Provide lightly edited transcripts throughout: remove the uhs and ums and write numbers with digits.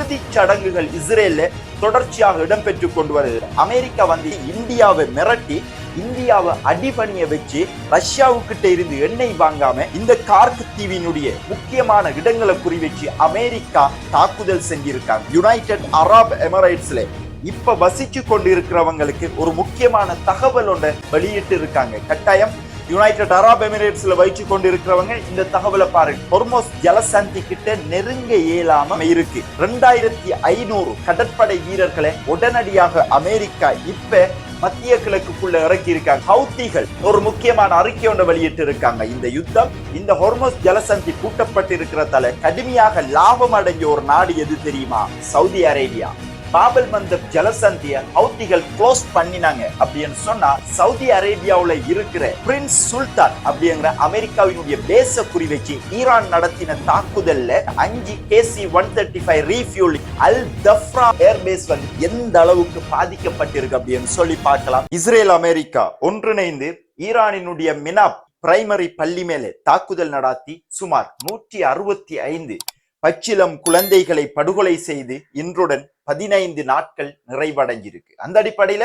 இறுதி சடங்குகள் இஸ்ரேல்ல தொடர்ச்சியாக இடம்பெற்று கொண்டு வருகிறது. அமெரிக்கா இந்தியாவை மிரட்டி இந்தியாவை அடிபணிய வச்சு ரஷ்யாவுக்கிட்ட இருந்து எண்ணெய் வாங்காம இந்த கார்க் தீவினுடைய முக்கியமான இடங்களை குறிவச்சு அமெரிக்கா தாக்குதல் செஞ்சிருக்காங்க. யுனைடெட் அரப் எமிரேட்ஸ்ல இப்ப வசிச்சு கொண்டு இருக்கிறவங்களுக்கு ஒரு முக்கியமான தகவல் ஒன்றை வெளியிட்டு இருக்காங்க. கட்டாயம் யுனைடெட் அரப் எமிரேட்ஸ்ல வச்சு கொண்டு இருக்கிறவங்க இந்த தகவலை பாருங்க. ஹொர்மோஸ் ஜலசந்தி கிட்ட நெருங்க இயலாம இருக்கு. 2500 கடற்படை வீரர்களை உடனடியாக அமெரிக்கா இப்ப மத்திய கிழக்குக்குள்ள இறக்கி இருக்காங்க. ஹவுத்திகள் ஒரு முக்கியமான அறிக்கை ஒன்றை வெளியிட்டு இருக்காங்க. இந்த யுத்தம் இந்த ஹொர்மோஸ் ஜலசந்தி பூட்டப்பட்டு இருக்கிறதால கடுமையாக லாபம் அடைஞ்ச ஒரு நாடு எது தெரியுமா? Saudi Arabia. பாபல் மந்தப் ஜலசந்திய ஹவுத்திகள் க்ளோஸ் பண்ணினாங்க அப்படின்னு சொன்னா சவுதி அரேபியாவுல இருக்கிற பிரின்ஸ் சுல்தான் அப்படிங்கிற அமெரிக்காவினுடைய பேஸ குறிவச்சு ஈரான் நடத்தின தாக்குதல்ல 5 KC-135 ரீஃபியூல் அல் தஃப்ரா ஏர்பேஸ் எந்த அளவுக்கு பாதிக்கப்பட்டிருக்கு அப்படின்னு சொல்லி பார்க்கலாம். இஸ்ரேல் அமெரிக்கா ஒன்றிணைந்து ஈரானினுடைய மினாப் பிரைமரி பள்ளி மேலே தாக்குதல் நடாத்தி சுமார் 165 பச்சிலம் குழந்தைகளை படுகொலை செய்து இன்றுடன் 15 நாட்கள் நிறைவடைஞ்சிருக்கு. அந்த அடிப்படையில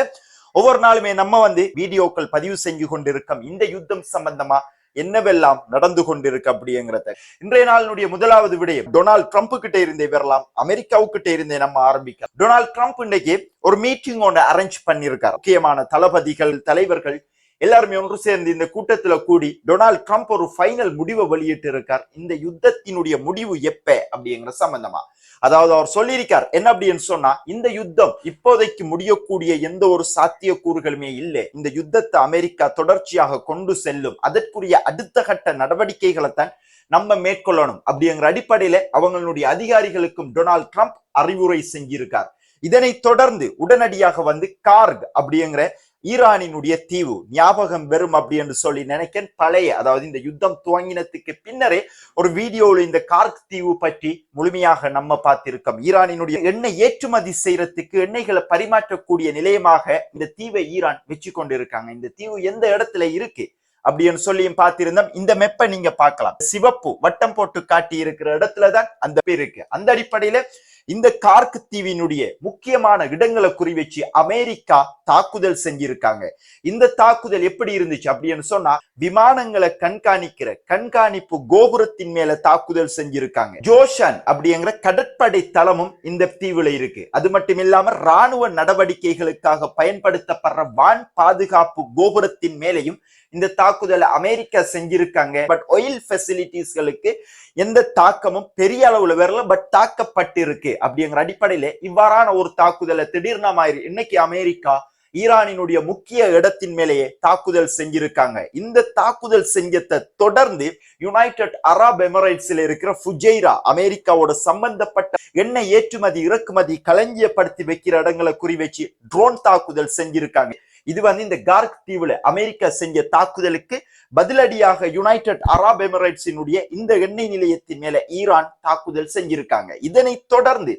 ஒவ்வொரு நாளுமே நம்ம வீடியோக்கள் பதிவு செஞ்சு கொண்டிருக்கோம். இந்த யுத்தம் சம்பந்தமா என்னவெல்லாம் நடந்து கொண்டிருக்கு அப்படிங்கிறத இன்றைய நாளினுடைய முதலாவது விடயம் டொனால்ட் ட்ரம்ப் கிட்ட இருந்தே வரலாம், அமெரிக்காவுக்கிட்ட இருந்தே நம்ம ஆரம்பிக்கலாம். டொனால்ட் ட்ரம்ப் இன்னைக்கு ஒரு மீட்டிங் ஒன்று அரேஞ்ச் பண்ணியிருக்காரு. முக்கியமான தளபதிகள் தலைவர்கள் எல்லாருமே ஒன்று சேர்ந்து இந்த கூட்டத்துல கூடி டொனால்ட் ட்ரம்ப் ஒரு ஃபைனல் முடிவை வெளியிட்டு இருக்கார். இந்த யுத்தத்தினுடைய முடிவு எப்ப அப்படிங்கிற சம்பந்தமா அதாவது அவர் சொல்லியிருக்கார் என்ன அப்படின்னு சொன்னா, இந்த யுத்தம் இப்போதைக்கு முடியக்கூடிய எந்த ஒரு சாத்தியக்கூறுகளுமே இல்லை. இந்த யுத்தத்தை அமெரிக்கா தொடர்ச்சியாக கொண்டு செல்லும். அதற்குரிய அடுத்த கட்ட நடவடிக்கைகளை தான் நம்ம மேற்கொள்ளணும் அப்படிங்கிற அடிப்படையில அவங்களுடைய அதிகாரிகளுக்கும் டொனால்ட் ட்ரம்ப் அறிவுரை செஞ்சிருக்கார். இதனை தொடர்ந்து உடனடியாக கார்க் அப்படிங்கிற ஈரானினுடைய தீவு ஞாபகம் வரும் அப்படின்னு சொல்லி நினைக்கிறேன். பழைய அதாவது இந்த யுத்தம் துவங்கினத்துக்கு பின்னரே ஒரு வீடியோவில் இந்த கார்க் தீவு பற்றி முழுமையாக நம்ம பார்த்திருக்கோம். ஈரானினுடைய எண்ணெய் ஏற்றுமதி செய்யறதுக்கு எண்ணெய்களை பரிமாற்றக்கூடிய நிலையமாக இந்த தீவை ஈரான் வச்சு கொண்டிருக்காங்க. இந்த தீவு எந்த இடத்துல இருக்கு அப்படின்னு சொல்லியும் பார்த்திருந்தோம். இந்த மெப்பை நீங்க பார்க்கலாம். சிவப்பு வட்டம் போட்டு காட்டி இருக்கிற இடத்துலதான் அந்த பேர் இருக்கு. அந்த அடிப்படையில இந்த கார்க் தீவினுடைய முக்கியமான இடங்களை குறிவச்சு அமெரிக்கா தாக்குதல் செஞ்சிருக்காங்க. இந்த தாக்குதல் எப்படி இருந்துச்சு அப்படின்னு சொன்னா, விமானங்களை கண்காணிக்கிற கண்காணிப்பு கோபுரத்தின் மேல தாக்குதல் செஞ்சிருக்காங்க. ஜோஷன் அப்படிங்கிற கடற்படை தளமும் இந்த தீவுல இருக்கு. அது மட்டும் இல்லாம ராணுவ நடவடிக்கைகளுக்காக பயன்படுத்தப்படுற வான் பாதுகாப்பு கோபுரத்தின் மேலையும் இந்த தாக்குதலை அமெரிக்கா செஞ்சிருக்காங்க. பட் ஆயில் ஃபெசிலிட்டிஸ்களுக்கு எந்த தாக்கமும் பெரிய அளவுல வரல, பட் தாக்கப்பட்டிருக்கு அப்படிங்கிற அடிப்படையில இவ்வாறான ஒரு தாக்குதலை திடீர்னு இன்னைக்கு அமெரிக்கா ஈரானினுடைய முக்கிய இடத்தின் மேலேயே தாக்குதல் செஞ்சிருக்காங்க. இந்த தாக்குதல் செஞ்சதை தொடர்ந்து யுனைடெட் அரப் எமிரேட்ஸ்ல இருக்கிற ஃபுஜைரா அமெரிக்காவோட சம்பந்தப்பட்ட எண்ணெய் ஏற்றுமதி இறக்குமதி களஞ்சியப்படுத்தி வைக்கிற இடங்களை குறிவச்சு ட்ரோன் தாக்குதல் செஞ்சிருக்காங்க. இது இந்த கார்க் தீவுல அமெரிக்கா செஞ்ச தாக்குதலுக்கு பதிலடியாக யுனைடெட் அரப் எமிரேட்ஸினுடைய இந்த எண்ணெய் நிலையத்தின் மேல ஈரான் தாக்குதல் செஞ்சிருக்காங்க. இதனை தொடர்ந்து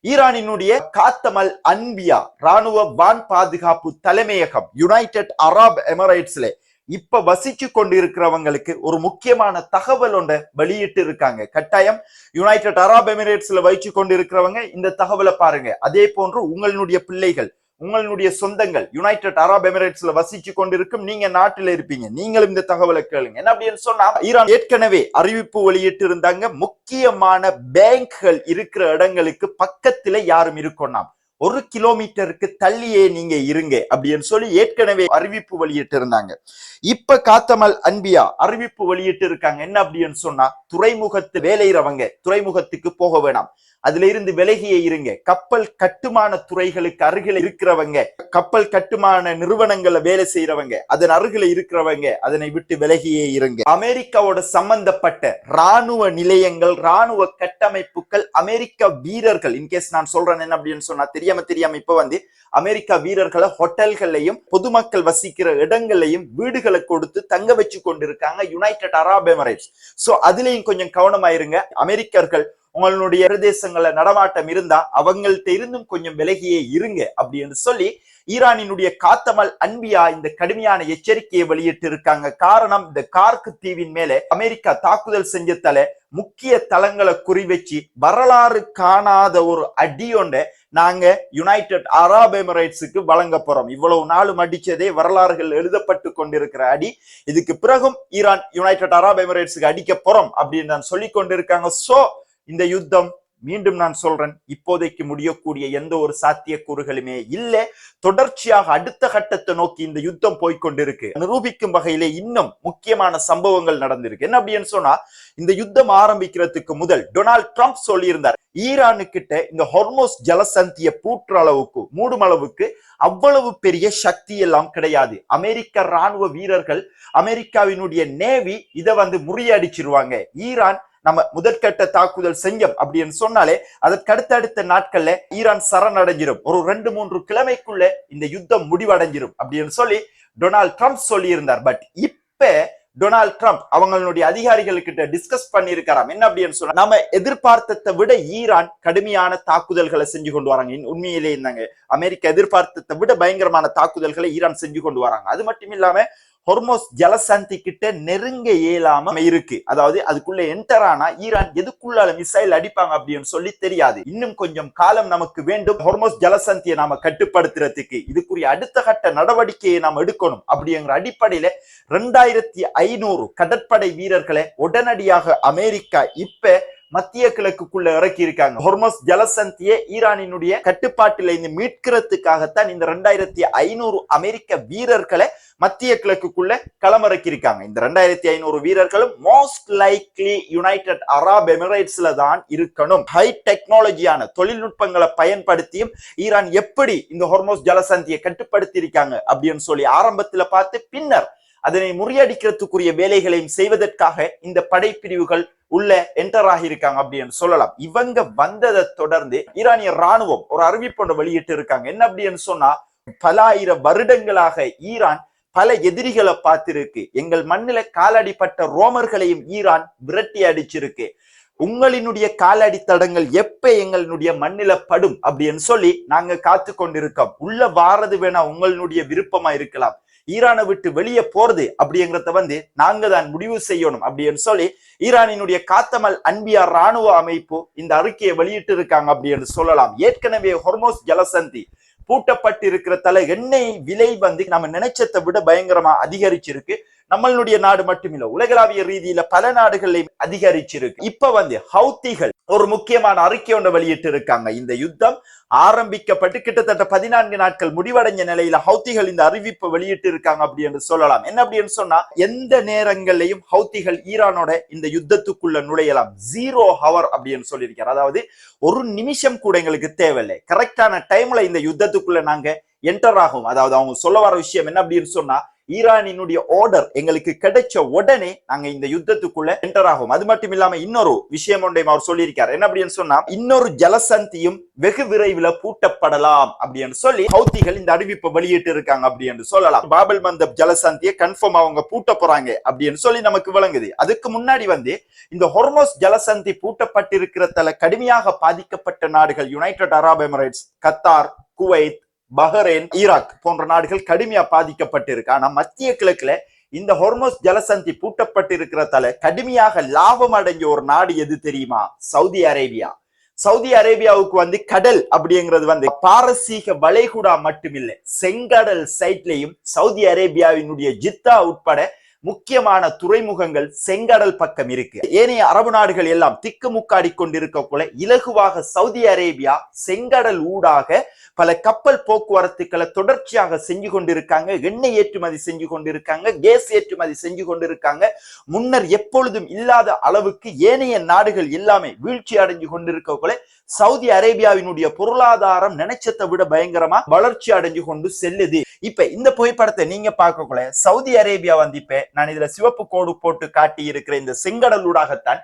ஈரானினுடைய காத்தமல் அன்பியா ராணுவ வான் பாதுகாப்பு தலைமையகம் யுனைடெட் அரப் எமிரேட்ஸ்ல இப்ப வசிச்சு கொண்டு இருக்கிறவங்களுக்கு ஒரு முக்கியமான தகவல் ஒன்றை வெளியிட்டு இருக்காங்க. கட்டாயம் யுனைடெட் அரப் எமிரேட்ஸ்ல வசிச்சு கொண்டு இருக்கிறவங்க இந்த தகவலை பாருங்க. அதே போன்று உங்களுடைய பிள்ளைகள் உங்களுடைய சொந்தங்கள் யுனைடெட் அரப் எமிரேட்ஸ்ல வசிச்சு கொண்டிருக்கும் நீங்க நாட்டில் இருப்பீங்க, நீங்களும் இந்த தகவலை கேளுங்க. என்ன அப்படின்னு சொன்னா, ஈரான் ஏற்கனவே அறிவிப்பு வெளியிட்டு இருந்தாங்க. முக்கியமான பேங்க்கள் இருக்கிற இடங்களுக்கு பக்கத்துல யாரும் இருக்கணும், 1 கிலோமீட்டருக்கு தள்ளியே நீங்க இருங்க அப்படின்னு சொல்லி ஏற்கனவே அறிவிப்பு வெளியிட்டு இருந்தாங்க. இப்ப காத்தமல் அன்பியா அறிவிப்பு வெளியிட்டு இருக்காங்க. என்ன அப்படின்னு சொன்னா, துறைமுகத்து வேலைறவங்க துறைமுகத்துக்கு போக வேணாம், அதுல இருந்து விலகியே இருங்க. கப்பல் கட்டுமான துறைகளுக்கு அருகில இருக்கிறவங்க, கப்பல் கட்டுமான நிறுவனங்களை வேலை செய்யறவங்க, அதன் அருகில இருக்கிறவங்க அதனை விட்டு விலகியே இருங்க. அமெரிக்காவோட சம்பந்தப்பட்ட ராணுவ நிலையங்கள் ராணுவ கட்டமைப்புகள் அமெரிக்க வீரர்கள் இன்கேஸ் நான் சொல்றேன் என்ன அப்படின்னு சொன்னா தெரியாம இப்ப அமெரிக்கா வீரர்களை ஹோட்டல்களையும் பொதுமக்கள் வசிக்கிற இடங்களையும் வீடுகளை கொடுத்து தங்க வச்சு கொண்டிருக்காங்க யுனைடெட் அரப் எமிரேட்ஸ். சோ அதுலயும் கொஞ்சம் கவனமாயிருங்க. அமெரிக்கர்கள் உங்களுடைய பிரதேசங்கள்ல நடமாட்டம் இருந்தா அவங்கள்ட்ட இருந்தும் கொஞ்சம் விலகியே இருங்க அப்படின்னு சொல்லி ஈரானினுடைய காத்தமல் அன்பியா இந்த கடுமையான எச்சரிக்கையை வெளியிட்டு இருக்காங்க. காரணம், இந்த கார்க் தீவின் மேல அமெரிக்கா தாக்குதல் செஞ்சதால முக்கிய தளங்களை குறிவச்சு வரலாறு காணாத ஒரு அடியொண்ட நாங்க யுனைடெட் அரப் எமிரேட்ஸுக்கு வழங்க போறோம். இவ்வளவு நாளும் அடிச்சதே வரலாறுகள் எழுதப்பட்டு கொண்டிருக்கிற அடி. இதுக்கு பிறகும் ஈரான் யுனைடெட் அரப் எமிரேட்ஸுக்கு அடிக்க போறோம் அப்படின்னு நான் சொல்லி கொண்டிருக்காங்க. சோ இந்த யுத்தம் மீண்டும் நான் சொல்றேன், இப்போதைக்கு முடியக்கூடிய எந்த ஒரு சாத்தியக்கூறுகளுமே இல்லை. தொடர்ச்சியாக அடுத்த கட்டத்தை நோக்கி இந்த யுத்தம் போய்கொண்டிருக்கு. நிரூபிக்கும் வகையிலே இன்னும் முக்கியமான சம்பவங்கள் நடந்திருக்கு. என்ன அப்படின்னு சொன்னா, இந்த யுத்தம் ஆரம்பிக்கிறதுக்கு முதல் டொனால்ட் ட்ரம்ப் சொல்லியிருந்தார், ஈரானுக்கிட்ட இந்த ஹொர்மோஸ் ஜலசந்திய மூடும் அளவுக்கு அவ்வளவு பெரிய சக்தி எல்லாம் கிடையாது. அமெரிக்க ராணுவ வீரர்கள், அமெரிக்காவினுடைய நேவி இதை முறியடிச்சிருவாங்க. ஈரான் நம்ம முதற்கட்ட தாக்குதல் செஞ்சோம் அப்படின்னு சொன்னாலே அதற்கு அடுத்த நாட்கள்ல ஈரான் சரணடைஞ்சிரும். ஒரு 2-3 கிழமைக்குள்ள இந்த யுத்தம் முடிவடைஞ்சிரும் அப்படின்னு சொல்லி டொனால்ட் ட்ரம்ப் சொல்லி இருந்தார். பட் இப்ப டொனால்ட் ட்ரம்ப் அவங்களுடைய அதிகாரிகளுக்கிட்ட டிஸ்கஸ் பண்ணி இருக்காராம். என்ன அப்படின்னு சொன்னா, நம்ம எதிர்பார்த்ததை விட ஈரான் கடுமையான தாக்குதல்களை செஞ்சு கொண்டு வராங்க. உண்மையிலே இருந்தாங்க, அமெரிக்கா எதிர்பார்த்ததை விட பயங்கரமான தாக்குதல்களை ஈரான் செஞ்சு கொண்டு வராங்க. அது மட்டும் இல்லாம ஹொர்மோஸ் ஜலசந்தி கிட்ட நெருங்க இயலாம இருக்கு. அதாவது அதுக்குள்ள என்டர் ஆனா ஈரான் எதுக்குள்ளால மிசைல் அடிப்பாங்க அப்படின்னு சொல்லி தெரியாது. இன்னும் கொஞ்சம் காலம் நமக்கு வேண்டும் ஹொர்மோஸ் ஜலசந்தியை நாம கட்டுப்படுத்துறதுக்கு. இதுக்குரிய அடுத்த கட்ட நடவடிக்கையை நாம் எடுக்கணும். அப்படிங்கிற அடிப்படையில 2500 கடற்படை வீரர்களை உடனடியாக அமெரிக்கா இப்ப மத்திய கிழக்குக்குள்ள இறக்கி இருக்காங்க. ஹொர்மோஸ் ஜலசந்தியை ஈரானினுடைய கட்டுப்பாட்டில இருந்து மீட்கிறதுக்காகத்தான் இந்த 2500 அமெரிக்க வீரர்களை மத்திய கிழக்குக்குள்ள களமிறக்கி இருக்காங்க. இந்த 2500 வீரர்களும் மோஸ்ட் லைக்லி யுனைடெட் அரப் எமிரேட்ஸ்ல தான் இருக்கணும். ஹை டெக்னாலஜியான தொழில்நுட்பங்களை பயன்படுத்தியும் ஈரான் எப்படி இந்த ஹொர்மோஸ் ஜலசந்தியை கட்டுப்படுத்தி இருக்காங்க அப்படின்னு சொல்லி ஆரம்பத்துல பார்த்து பின்னர் அதனை முறியடிக்கிறதுக்குரிய வேலைகளையும் செய்வதற்காக இந்த படைப்பிரிவுகள் உள்ள என்டர் ஆகியிருக்காங்க அப்படின்னு சொல்லலாம். இவங்க வந்ததை தொடர்ந்து ஈரானிய ராணுவம் ஒரு அறிவிப்பு வெளியிட்டு இருக்காங்க. என்ன அப்படின்னு சொன்னா, பல ஆயிரம் வருடங்களாக ஈரான் பல எதிரிகளை பார்த்திருக்கு. எங்கள் மண்ணில காலடிப்பட்ட ரோமர்களையும் ஈரான் விரட்டி அடிச்சிருக்கு. உங்களினுடைய காலடி தடங்கள் எப்ப எங்களுடைய மண்ணில படும் அப்படின்னு சொல்லி நாங்க காத்து கொண்டிருக்கோம். உள்ள வாரது வேணா உங்களுடைய விருப்பமா இருக்கலாம், ஈரானை விட்டு வெளியே போறது அப்படிங்கிறத நாங்க தான் முடிவு செய்யணும் அப்படின்னு சொல்லி ஈரானினுடைய காத்தமல் அன்பியா ராணுவ அமைப்பு இந்த அறிக்கையை வெளியிட்டு இருக்காங்க அப்படின்னு சொல்லலாம். ஏற்கனவே ஹொர்மோஸ் ஜலசந்தி பூட்டப்பட்டு இருக்கிறதால எண்ணெய் விலை நம்ம நினைச்சதை விட பயங்கரமா அதிகரிச்சிருக்கு. நம்மளுடைய நாடு மட்டுமில்ல, உலகளாவிய ரீதியில பல நாடுகளையும் அதிகரிச்சிருக்கு. இப்ப ஹவுத்திகள் ஒரு முக்கியமான அறிக்கை ஒன்று வெளியிட்டு இருக்காங்க. இந்த யுத்தம் ஆரம்பிக்கப்பட்டு கிட்டத்தட்ட 14 நாட்கள் முடிவடைஞ்ச நிலையில ஹவுத்திகள் இந்த அறிவிப்பை வெளியிட்டு இருக்காங்க அப்படின்னு சொல்லலாம். என்ன அப்படின்னு சொன்னா, எந்த நேரங்களையும் ஹவுத்திகள் ஈரானோட இந்த யுத்தத்துக்குள்ள நுழையலாம். 0 ஹவர் அப்படின்னு சொல்லியிருக்காரு. அதாவது ஒரு நிமிஷம் கூட எங்களுக்கு தேவையில்லை, கரெக்டான டைம்ல இந்த யுத்தத்துக்குள்ள நாங்க என்டர் ஆகும். அதாவது அவங்க சொல்ல வர விஷயம் என்ன அப்படின்னு சொன்னா, ஈரானினுடைய ஆர்டர் எங்களுக்கு கிடைச்ச உடனே நாங்க இந்த யுத்தத்துக்குள்ள என்டர் ஆகும். அது மட்டும் இல்லாம இன்னொரு விஷயம் ஒன்றையும் அவர் சொல்லியிருக்காரு. என்ன அப்படின்னு சொன்னா, இன்னொரு ஜலசந்தியும் வெகு விரைவில் பூட்டப்படலாம் அப்படின்னு சொல்லி ஹவுத்திகள் இந்த அறிவிப்பை வெளியிட்டு இருக்காங்க அப்படின்னு சொல்லலாம். பாபல் மந்தப் ஜலசந்தியை கன்ஃபார்ம் அவங்க பூட்ட போறாங்க அப்படின்னு சொல்லி நமக்கு விளங்குது. அதுக்கு முன்னாடி இந்த ஹொர்மோஸ் ஜலசந்தி பூட்டப்பட்டிருக்கிறதால கடுமையாக பாதிக்கப்பட்ட நாடுகள் United Arab Emirates, Qatar, Kuwait, Bahrain, Iraq போன்ற நாடுகள் கடுமையா பாதிக்கப்பட்டிருக்கு. ஆனா மத்திய கிழக்குல இந்த ஹொர்மோஸ் ஜலசந்தி பூட்டப்பட்டிருக்கிறதால கடுமையாக லாபம் அடைஞ்ச ஒரு நாடு எது தெரியுமா? Saudi Arabia. சவுதி அரேபியாவுக்கு கடல் அப்படிங்கிறது பாரசீக வளைகுடா மட்டுமில்லை, செங்கடல் சைட்லயும் சவுதி அரேபியாவினுடைய ஜித்தா உட்பட முக்கியமான துறைமுகங்கள் செங்கடல் பக்கம் இருக்கு. ஏனைய அரபு நாடுகள் எல்லாம் திக்குமுக்காடி கொண்டிருக்க போல இலகுவாக சவுதி அரேபியா செங்கடல் ஊடாக பல கப்பல் போக்குவரத்துக்களை தொடர்ச்சியாக செஞ்சு கொண்டிருக்காங்க. எண்ணெய் ஏற்றுமதி செஞ்சு கொண்டிருக்காங்க, கேஸ் ஏற்றுமதி செஞ்சு கொண்டிருக்காங்க. முன்னர் எப்பொழுதும் இல்லாத அளவுக்கு ஏனைய நாடுகள் எல்லாமே வீழ்ச்சி அடைஞ்சு கொண்டிருக்க போல சவுதி அரேபியாவினுடைய பொருளாதாரம் நினைச்சதை விட பயங்கரமா வளர்ச்சி அடைஞ்சு கொண்டு செல்லுது. இப்ப இந்த புகைப்படத்தை நீங்க பார்க்கக்குள்ள சவுதி அரேபியா இப்ப நான் இதுல சிவப்பு கோடு போட்டு காட்டி இருக்கிற இந்த செங்கடலூடாகத்தான்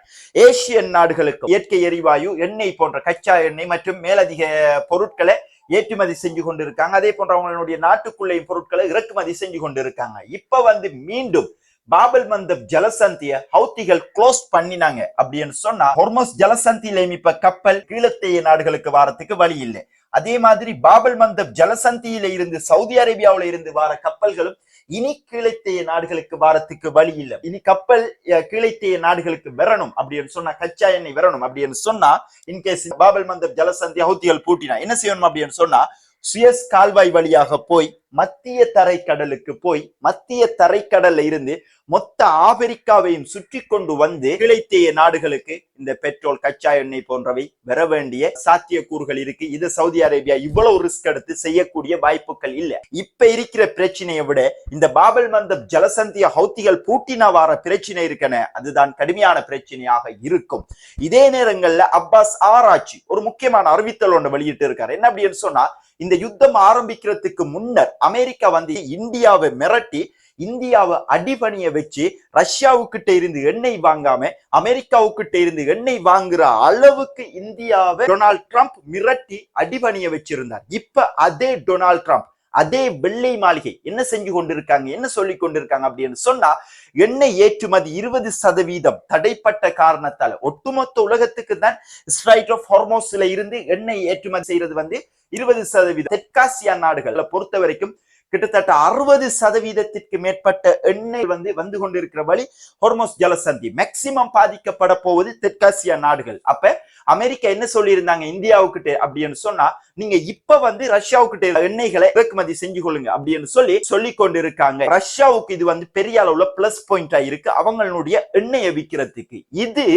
ஏசியன் நாடுகளுக்கு இயற்கை எரிவாயு, எண்ணெய் போன்ற கச்சா எண்ணெய் மற்றும் மேலதிக பொருட்களை ஏற்றுமதி செஞ்சு கொண்டிருக்காங்க. அதே போன்ற அவங்களுடைய நாட்டுக்குள்ளேயும் பொருட்களை இறக்குமதி செஞ்சு கொண்டிருக்காங்க. இப்ப மீண்டும் பாபல் மந்தப் ஜலசந்திய ஹவுத்திகள் க்ளோஸ் பண்ணினாங்க அப்படின்னு சொன்னா ஹொர்மஸ் ஜலசந்தியில இப்ப கப்பல் கீழத்தேய நாடுகளுக்கு வாரத்துக்கு வழி இல்லை. அதே மாதிரி பாபல் மந்தப் ஜலசந்தியில இருந்து சவுதி அரேபியாவில இருந்து வார கப்பல்களும் இனி கீழத்தேய நாடுகளுக்கு வாரத்துக்கு வழி இல்லை. இனி கப்பல் கீழத்தேய நாடுகளுக்கு வரணும் அப்படின்னு சொன்னா, கச்சா எண்ணெய் வரணும் அப்படின்னு சொன்னா, இன்கேஸ் பாபல் மந்தப் ஜலசந்தி ஹவுத்திகள் பூட்டினா என்ன செய்யணும் அப்படின்னு சொன்னா, சுயஸ் கால்வாய் வழியாக போய் மத்திய தரைக்கடலுக்கு போய் மத்திய தரைக்கடல்ல இருந்து மொத்த ஆப்பிரிக்காவையும் சுற்றி கொண்டு வந்து கிளைத்தேய நாடுகளுக்கு இந்த பெட்ரோல், கச்சா எண்ணெய் போன்றவை வர வேண்டிய சாத்தியக்கூறுகள் இருக்கு. இது சவுதி அரேபியா இவ்வளவு ரிஸ்க் எடுத்து செய்யக்கூடிய வாய்ப்புகள் இல்ல. இப்ப இருக்கிற பிரச்சனையை விட இந்த பாபல் மந்தப் ஜலசந்திய ஹவுத்திகள் பூட்டினா வார பிரச்சனை இருக்கன, அதுதான் கடுமையான பிரச்சனையாக இருக்கும். இதே நேரங்கள்ல அப்பாஸ் ஆராய்ச்சி ஒரு முக்கியமான அறிவித்தல் ஒன்று வெளியிட்டு இருக்காரு. என்ன அப்படின்னு சொன்னா, இந்த யுத்தம் ஆரம்பிக்கிறதுக்கு முன்னர் அமெரிக்கா வந்து இந்தியாவை மிரட்டி இந்தியாவை அடிபணிய வச்சு ரஷ்யாவுக்கிட்ட இருந்து எண்ணெய் வாங்காம அமெரிக்காவுக்கிட்ட இருந்து எண்ணெய் வாங்குற அளவுக்கு இந்தியாவை டொனால்ட் ட்ரம்ப் மிரட்டி அடிபணிய வச்சிருந்தார். இப்ப அதே டொனால்ட் ட்ரம்ப், அதே வெள்ளை மாளிகை என்ன செஞ்சு கொண்டிருக்காங்க, என்ன சொல்லி கொண்டிருக்காங்க அப்படின்னு சொன்னா, எண்ணெய் ஏற்றுமதி 20% தடைப்பட்ட காரணத்தால ஒட்டுமொத்த உலகத்துக்கு தான் ஸ்ட்ரைட் ஆஃப் ஹார்மோஸ்ல இருந்து எண்ணெய் ஏற்றுமதி செய்யறது வந்து 20%. தெற்காசியா நாடுகளை பொறுத்த வரைக்கும் கிட்டத்தட்ட 60% மேற்பட்ட எண்ணெய் வந்து கொண்டிருக்கிற வழி ஹொர்மோஸ் ஜலசந்தி. மேக்சிமம் பாதிக்கப்பட போவது தெற்காசியா நாடுகள். அப்ப அமெரிக்கா என்ன சொல்லி இருந்தாங்க இந்தியாவுக்கிட்ட அப்படின்னு சொன்னா, நீங்க இப்ப வந்து ரஷ்யாவுக்கிட்ட எண்ணெய்களை இறக்குமதி செஞ்சு கொள்ளுங்க அப்படின்னு சொல்லி கொண்டிருக்காங்க. ரஷ்யாவுக்கு இது வந்து பெரிய அளவுல பிளஸ் பாயிண்டா இருக்கு அவங்களுடைய எண்ணெயை விற்கிறதுக்கு. இது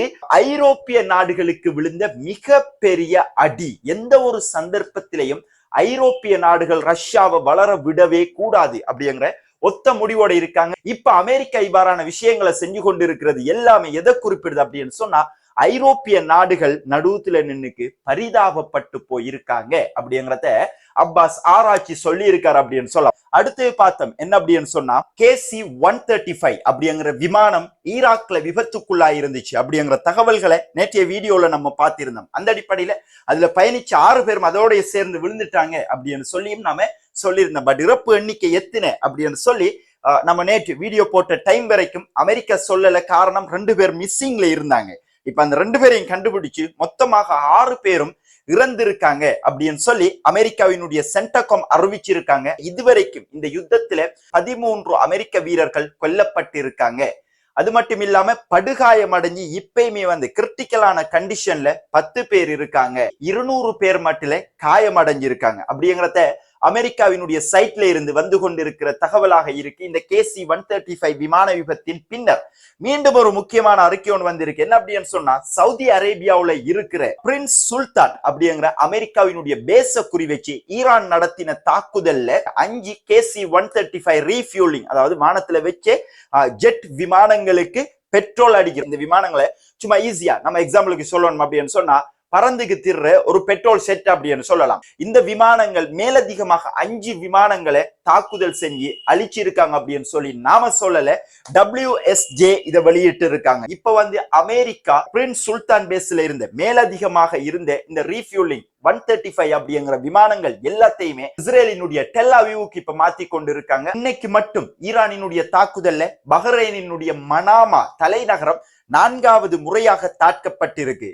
ஐரோப்பிய நாடுகளுக்கு விழுந்த மிக பெரிய அடி. எந்த ஒரு சந்தர்ப்பத்திலையும் ஐரோப்பிய நாடுகள் ரஷ்யாவை வளர விடவே கூடாது அப்படிங்கிற ஒத்த முடிவோட இருக்காங்க. இப்ப அமெரிக்கா இவ்வாறான விஷயங்களை செஞ்சு கொண்டிருக்கிறது எல்லாமே எதை குறிப்பிடுது அப்படின்னு சொன்னா, ஐரோப்பிய நாடுகள் நடுவுல நின்னுக்கு பரிதாபப்பட்டு போயிருக்காங்க அப்படிங்கிறத அப்பாஸ் ஆராய்ச்சி சொல்லி இருக்காரு அப்படின்னு சொல்லலாம். அடுத்து பார்த்தோம் என்ன அப்படின்னு சொன்னா, KC-135 அப்படிங்கிற விமானம் ஈராக்ல விபத்துக்குள்ளா இருந்துச்சு அப்படிங்கிற தகவல்களை நேற்றைய வீடியோல நம்ம பார்த்திருந்தோம். அந்த அடிப்படையில அதுல பயணிச்ச 6 பேரும் அதோட சேர்ந்து விழுந்துட்டாங்க அப்படின்னு சொல்லியும் நாம சொல்லியிருந்தோம். பட் இறப்பு எண்ணிக்கை எத்தனை அப்படின்னு சொல்லி நம்ம நேற்று வீடியோ போட்ட டைம் வரைக்கும் அமெரிக்கா சொல்லல. காரணம் 2 பேர் மிஸ்ஸிங்ல இருந்தாங்க. இப்ப அந்த 2 பேரையும் கண்டுபிடிச்சு மொத்தமாக 6 பேரும் இறந்திருக்காங்க அப்படின்னு சொல்லி அமெரிக்காவினுடைய சென்டகாம் அறிவிச்சிருக்காங்க. இதுவரைக்கும் இந்த யுத்தத்துல 13 அமெரிக்க வீரர்கள் கொல்லப்பட்டிருக்காங்க. அது மட்டும் இல்லாம படுகாயம் அடைஞ்சு இப்பயுமே வந்து கிரிட்டிக்கலான கண்டிஷன்ல 10 பேர் இருக்காங்க. 200 பேர் மட்டும் காயம் அடைஞ்சிருக்காங்க அப்படிங்கிறத அமெரிக்காவினுடைய சைட்ல இருந்து வந்து கொண்டிருக்கிற தகவலாக இருக்கு. இந்த KC-135 விமான விபத்தின் பின்னர் மீண்டும் ஒரு முக்கியமான அறிக்கை ஒன்று வந்திருக்கு. என்ன அப்படின்னு சொன்னா, சவுதி அரேபியாவுல இருக்கிற பிரின்ஸ் சுல்தான் அப்படிங்கிற அமெரிக்காவினுடைய பேச குறி வச்சு ஈரான் நடத்தின தாக்குதல்ல 5 KC-135 ரீஃபியூலிங், அதாவது வானத்துல வச்சு ஜெட் விமானங்களுக்கு பெட்ரோல் அடிக்கிற இந்த விமானங்களை சும்மா ஈஸியா நம்ம எக்ஸாம்பிளுக்கு சொல்லணும் அப்படின்னு சொன்னா, பறந்துக்கு திர்ற ஒரு பெட்ரோல் செட் அப்படின்னு சொல்லலாம். இந்த விமானங்கள் மேலதிகமாக 5 விமானங்களை தாக்குதல் செஞ்சு அழிச்சிருக்காங்க அப்படின்னு சொல்லி நாம சொல்லல, WSJ இதை வெளியிட்டு இருக்காங்க. இப்ப வந்து அமெரிக்கா பிரின்ஸ் சுல்தான் பேஸ்ல இருந்த மேலதிகமாக இருந்த இந்த ரீஃபியூலிங் 135 அப்படிங்கிற விமானங்கள் எல்லாத்தையுமே இஸ்ரேலினுடைய டெல் அவீவுக்கு இப்ப மாத்தி கொண்டு இருக்காங்க. இன்னைக்கு மட்டும் ஈரானினுடைய தாக்குதல்ல பஹ்ரைனினுடைய மனாமா தலைநகரம் 4வது முறையாக தாக்கப்பட்டிருக்கு.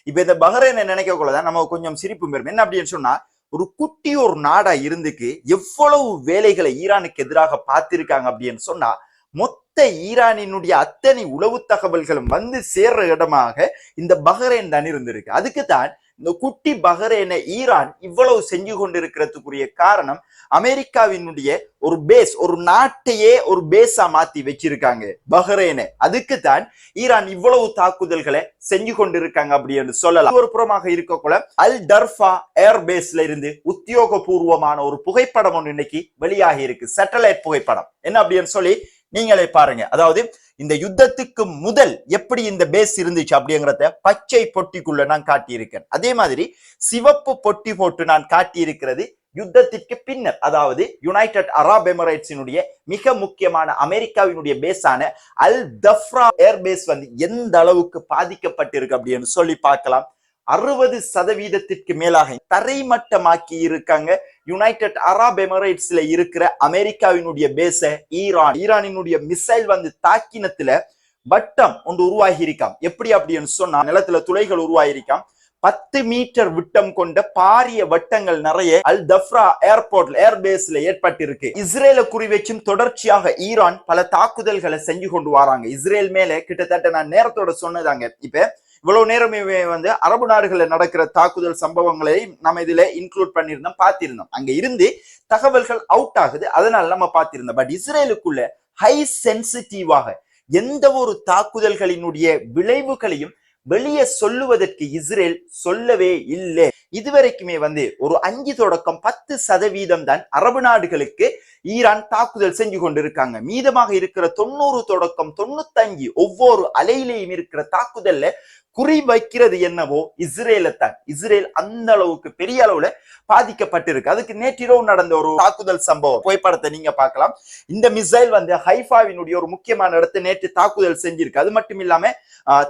இப்ப இந்த பஹ்ரைனை நினைக்க கொள்ளதான் நம்ம கொஞ்சம் சிரிப்பு பெறும். என்ன அப்படின்னு சொன்னா, ஒரு குட்டி ஒரு நாடா இருந்துக்கு எவ்வளவு வேலைகளை ஈரானுக்கு எதிராக பார்த்திருக்காங்க அப்படின்னு சொன்னா, மொத்த ஈரானினுடைய அத்தனை உளவு தகவல்களும் வந்து சேர்ற இடமாக இந்த பஹ்ரைன் தான் இருந்திருக்கு. அதுக்கு தான் இந்த குட்டி பஹ்ரைனை ஈரான் இவ்வளவு செஞ்சு கொண்டிருக்கிறதுக்குரிய காரணம் அமெரிக்காவினுடைய ஒரு பேஸ், ஒரு நாட்டையே ஒரு பேஸா மாத்தி வச்சிருக்காங்க பஹ்ரைனை. அதுக்கு தான் ஈரான் இவ்வளவு தாக்குதல்களை செஞ்சு கொண்டிருக்காங்க அப்படின்னு சொல்லலாம். ஒரு புறமாக இருக்கக்குள்ள அல் டர்ஃபா ஏர் பேஸ்ல இருந்து உத்தியோகபூர்வமான ஒரு புகைப்படம் ஒன்று இன்னைக்கு வெளியாகி இருக்கு, சேட்டலைட் புகைப்படம். என்ன அப்படின்னு சொல்லி நீங்களே பாருங்க. அதாவது இந்த யுத்தத்துக்கு முதல் எப்படி இந்த பேஸ் இருந்துச்சு அப்படிங்கிறத பச்சை பொட்டிக்குள்ள நான் காட்டியிருக்கேன். அதே மாதிரி சிவப்பு பொட்டி போட்டு நான் காட்டியிருக்கிறது யுத்தத்திற்கு பின்னர், அதாவது யுனைடெட் அரப் எமிரேட்ஸினுடைய மிக முக்கியமான அமெரிக்காவினுடைய பேஸான அல் தஃப்ரா ஏர் பேஸ் வந்து எந்த அளவுக்கு பாதிக்கப்பட்டிருக்கு அப்படின்னு சொல்லி பார்க்கலாம். 60% மேலாக தரைமட்டமாக்கி இருக்காங்க. யுனைடெட் அரப் எமிரேட்ஸ்ல இருக்கிற அமெரிக்காவினுடைய பேச ஈரானினுடைய மிசைல் வந்து தாக்கினத்துல வட்டம் ஒன்று உருவாகி இருக்காம். எப்படி அப்படின்னு சொன்னா நிலத்துல துளைகள் உருவாயிருக்காம். 10 மீட்டர் விட்டம் கொண்ட பாரிய வட்டங்கள் நிறைய அல் தஃப்ரா ஏர்போர்ட்ல ஏர்பேஸ்ல ஏற்பட்டிருக்கு. இஸ்ரேலை குறிவச்சும் தொடர்ச்சியாக ஈரான் பல தாக்குதல்களை செஞ்சு கொண்டு வராங்க. இஸ்ரேல் மேல கிட்டத்தட்ட நான் நேரத்தோட சொன்னதாங்க. இப்ப இவ்வளவு நேரமே வந்து அரபு நாடுகள்ல நடக்கிற தாக்குதல் சம்பவங்களை நம்ம இதுல இன்க்ளூட் பண்ணியிருந்தோம், பார்த்திருந்தோம். அங்க இருந்து தகவல்கள் அவுட் ஆகுது, அதனால நம்ம பார்த்திருந்தோம். பட் இஸ்ரேலுக்குள்ள ஹை சென்சிட்டிவாக எந்த ஒரு தாக்குதல்களினுடைய விளைவுகளையும் வெளியே சொல்லுவதற்கு இஸ்ரேல் சொல்லவே இல்லை. இதுவரைக்குமே வந்து ஒரு 5 தொடக்கம் 10% தான் அரபு நாடுகளுக்கு ஈரான் தாக்குதல் செஞ்சு கொண்டிருக்காங்க. மீதமாக இருக்கிற 90 தொடக்கம் 95 ஒவ்வொரு அலையிலையும் இருக்கிற தாக்குதல்ல குறி வைக்கிறது என்னவோ இஸ்ரேலை தான். இஸ்ரேல் அந்த அளவுக்கு பெரிய அளவுல பாதிக்கப்பட்டிருக்கு. அதுக்கு நேற்றிரவு நடந்த ஒரு தாக்குதல் சம்பவம் புகைப்படத்தை நீங்க பார்க்கலாம். இந்த மிசைல் வந்து ஹைஃபாவினுடைய ஒரு முக்கியமான இடத்தை நேற்று தாக்குதல் செஞ்சிருக்கு. அது மட்டும் இல்லாம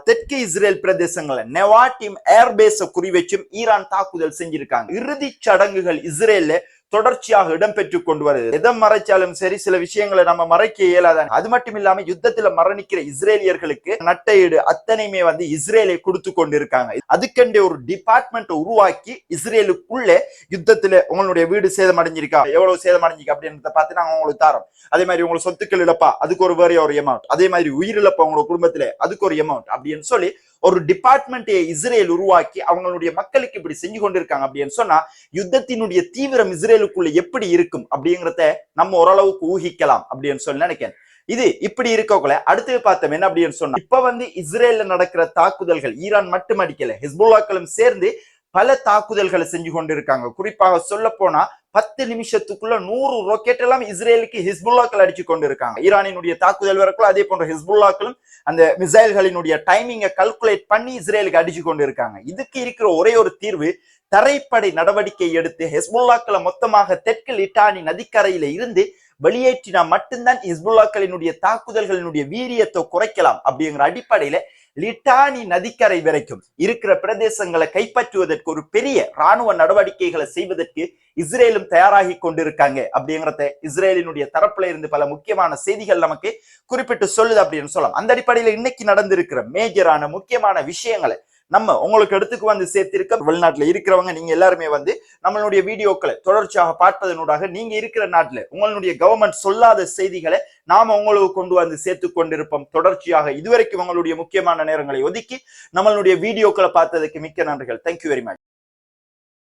தெற்கு இஸ்ரேல் பிரதேசங்கள்ல நெவாட்டிம் ஏர்பேஸை குறிவச்சும் ஈரான் தாக்குதல் செஞ்சிருக்காங்க. இறுதி சடங்குகள் இஸ்ரேல்ல தொடர்ச்சியாக இடம்பெற்றுக் கொண்டு வருது. எதை மறைச்சாலும் சரி, சில விஷயங்களை நம்ம மறைக்க இயலாத. அது மட்டும் இல்லாம யுத்தத்துல மரணிக்கிற இஸ்ரேலியர்களுக்கு நட்டையீடு அத்தனையுமே வந்து இஸ்ரேலை கொடுத்து கொண்டு இருக்காங்க. அதுக்கண்டே ஒரு டிபார்ட்மெண்ட் உருவாக்கி இஸ்ரேலுக்குள்ள யுத்தத்துல உங்களுடைய வீடு சேதமடைஞ்சிருக்கா, எவ்வளவு சேதமடைஞ்சிருக்கா அப்படின்றத பார்த்து நாங்க உங்களுக்கு தரோம். அதே மாதிரி உங்களுக்கு சொத்துக்கள் இழப்பா, அதுக்கு ஒரு வேற ஒரு அமௌண்ட். அதே மாதிரி உயிரிழப்பா உங்களோட குடும்பத்துல, அதுக்கு ஒரு அமௌண்ட் அப்படின்னு சொல்லி ஒரு டிபார்ட்மெண்ட்டை இஸ்ரேல் உருவாக்கி அவங்களுடைய மக்களுக்கு இப்படி செஞ்சு கொண்டிருக்காங்க. அப்படின்னு சொன்னா யுத்தத்தினுடைய தீவிரம் இஸ்ரேலுக்குள்ள எப்படி இருக்கும் அப்படிங்கிறத நம்ம ஓரளவுக்கு ஊகிக்கலாம் அப்படின்னு சொல்லி நினைக்கிறேன். இது இப்படி இருக்கக்குள்ள அடுத்து பார்த்தோம் என்ன அப்படின்னு சொன்னா, இப்ப வந்து இஸ்ரேல்ல நடக்கிற தாக்குதல்கள் ஈரான் மட்டும் அடிக்கல, ஹிஸ்புல்லாக்களும் சேர்ந்து பல தாக்குதல்களை செஞ்சு கொண்டிருக்காங்க. குறிப்பாக சொல்ல போனா 10 நிமிஷத்துக்குள்ள 100 ராக்கெட் எல்லாம் இஸ்ரேலுக்கு ஹிஸ்புல்லாக்கள் அடிச்சு கொண்டு இருக்காங்க. ஈரானினுடைய தாக்குதல் வரக்குள்ள அதே போன்ற ஹிஸ்புல்லாக்களும் அந்த மிசைல்களினுடைய டைமிங்கை கல்குலேட் பண்ணி இஸ்ரேலுக்கு அடிச்சு கொண்டு இருக்காங்க. இதுக்கு இருக்கிற ஒரே ஒரு தீர்வு தரைப்படை நடவடிக்கை எடுத்து ஹிஸ்புல்லாக்களை மொத்தமாக தெற்கு லிட்டானி நதிக்கரையில இருந்து வெளியேற்றினா மட்டும்தான் ஹிஸ்புல்லாக்களினுடைய தாக்குதல்களினுடைய வீரியத்தை குறைக்கலாம். அப்படிங்கிற அடிப்படையில லிட்டானி நதிக்கரை வரைக்கும் இருக்கிற பிரதேசங்களை கைப்பற்றுவதற்கு ஒரு பெரிய ராணுவ நடவடிக்கைகளை செய்வதற்கு இஸ்ரேலும் தயாராகி கொண்டிருக்காங்க. அப்படிங்கிறத இஸ்ரேலினுடைய தரப்புல இருந்து பல முக்கியமான செய்திகள் நமக்கு குறிப்பிட்டு சொல்லுது அப்படின்னு சொல்லலாம். அந்த அடிப்படையில இன்னைக்கு நடந்திருக்கிற மேஜரான முக்கியமான விஷயங்களை நம்ம உங்களுக்கு எடுத்துக்கு வந்து சேர்த்திருக்க. வெளிநாட்டுல இருக்கிறவங்க நீங்க எல்லாருமே வந்து நம்மளுடைய வீடியோக்களை தொடர்ச்சியாக பார்ப்பதனூடாக நீங்க இருக்கிற நாட்டுல உங்களுடைய கவர்மெண்ட் சொல்லாத செய்திகளை நாம உங்களுக்கு கொண்டு வந்து சேர்த்து கொண்டிருப்போம். தொடர்ச்சியாக இதுவரைக்கும் உங்களுடைய முக்கியமான நேரங்களை ஒதுக்கி நம்மளுடைய வீடியோக்களை பார்த்ததுக்கு மிக்க நன்றிகள். Thank you very much.